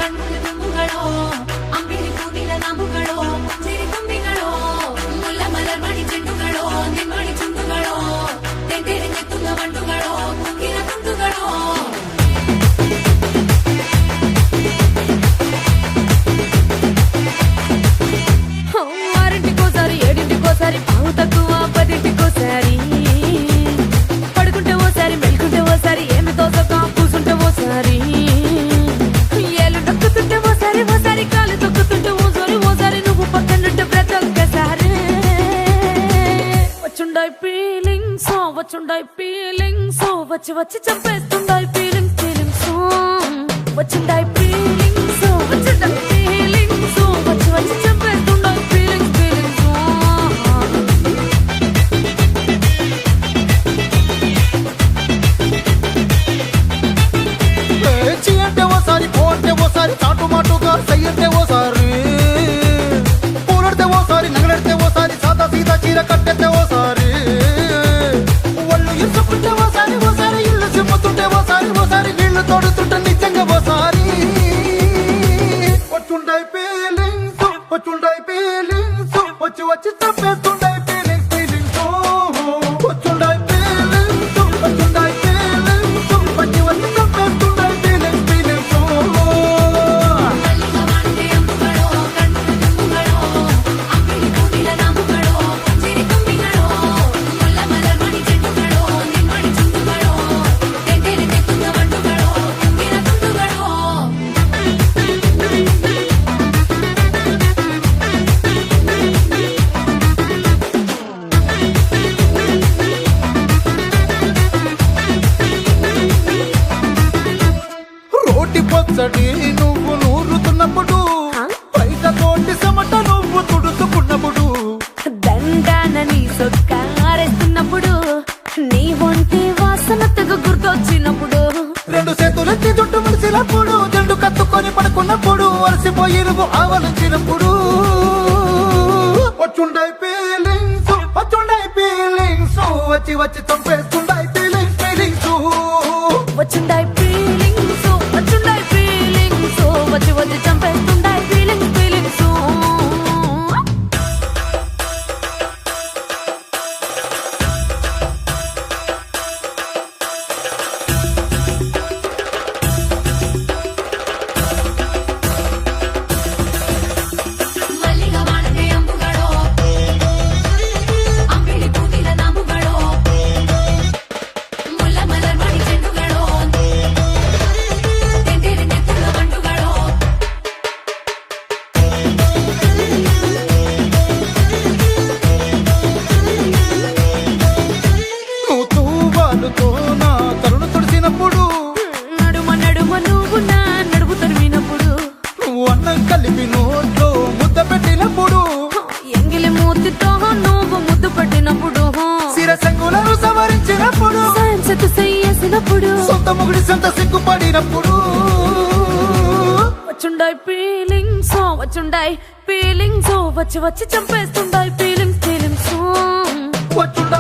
കണ്ണുള്ള തുമ്പുകളോ അമ്പിളി പൂവില നാമ്പുകളോ പുഞ്ചിരി തുമ്പികളോ മുല്ല മലർമണി ചെണ്ടുകളോ നിന്മണി ചുണ്ടുകളോ തെണ്ടെറിഞ്ഞെത്തുന്ന വണ്ടുകളോ കുങ്കില തുണ്ടുകളോ ఆరింటికోసారి ఏడింటికోసారి పావు తక్కువ పదింటికోసారి పడుకుంటే ఓసారి మెలుకుంటే ఓసారి ఏమి తోసక కూసుంటే ఓసారి ఏళ్ళు నొక్కుతుంటే ఓసారి ఓసారి కాలు తొక్కుతుంటే ఓసారి నువ్వు పక్కనుంటే బ్రతొక్కసారి వచ్చుండాయి ఫీలింగ్స్ వచ్చి వచ్చి చంపేస్తుండాయి ఫీలింగ్స్ వచ్చిండాయి ఫీలింగ్స్ వచ్చిండాయి ఫీలింగ్స్ వచ్చి వచ్చి చంపేస్తుండాయి ఫీలింగ్స్ అంటే ఓసారి పో అంటే ఓసారి చాటు మాటుగా సయ్యంటే ఓసారి పూలడితే ఓసారి నగలడితే ఓసారి సాదా సీదా చీర కట్టెత్తే ఓసారి ఒళ్ళు ఇసుకుంటే ఓసారి ఇల్లు సిమ్ముతుంటే ఓసారి నీళ్లు తోడుతుంటే నిజంగా ఓసారి వచ్చుండాయి ఫీలింగ్స్ వచ్చి వచ్చి తప్పేస్తుండాయి ఫీలింగ్స్ వచ్చుండాయి ఫీలింగ్స్ వచ్చి వచ్చి తప్పేస్తుండాయి ఫీలింగ్స్ మల్లిగా వాడితే అమ్ముകളോ కన్నుల తుమ్ముകളോ అమ్మిడి పూవిల నాంబుകളോ పుంజిరి తుమ్మిകളോ ముల్ల మలర్మణి చెట్టుകളോ నిన్మణి చుండుകളോ తెంటెరిഞ്ഞെത്തുന്ന വണ്ടുകളോ കുങ്കില തുണ്ടുകളോ రోటి పచ్చడి నువ్వు నూరుతున్నప్పుడు బయట తోటి సమట నువ్వు తుడుచుకున్నప్పుడు దండాన నీ సొక్కారేస్తున్నప్పుడు నీ ఒంటి వాసన తెగ గుర్తొచ్చినప్పుడు రెండు చేతులెత్తి జుట్టు ముడిసినప్పుడు జండు కత్తుకొని పడుకున్నప్పుడు అలసిపోయి నువ్వు ఆవలించినప్పుడు వచ్చుండాయి ఫీలింగ్స్ వచ్చి వచ్చి చంపేస్తుండాయి ఫీలింగ్స్ వచ్చుండాయి ఫీలింగ్స్ వచ్చి వచ్చి చంపేస్తుండాయి ఫీలింగ్స్ మల్లిగా వాడితే అమ్ముകളോ అమ్మిడి పూవిల నాంబుകളോ ముల్ల మలర్మణి చెట్టుകളോ తెంటెరిഞ്ഞെത്തുന്ന വണ്ടുകളോ నువ్వు తూవాలుతో నా తరుణు తుడిచినప్పుడు నడుమ నువ్వు నా నడుము తరిమినప్పుడు నువ్వు అన్నం కలిపి నోట్లో ముద్ద పెట్టినప్పుడు ఎంగిలి మూతితో నువ్వు ముద్దు పట్టినప్పుడు శిరసంగులను సవరించినప్పుడు సైన్సెత్తు చెయ్యేసినప్పుడు సొంత ముగుడి సొంత సిగ్గుపడినప్పుడు వచ్చుండాయి ఫీలింగ్స్ వచ్చి వచ్చి చంపేస్తుండాయి ఫీలింగ్స్ వచ్చుండ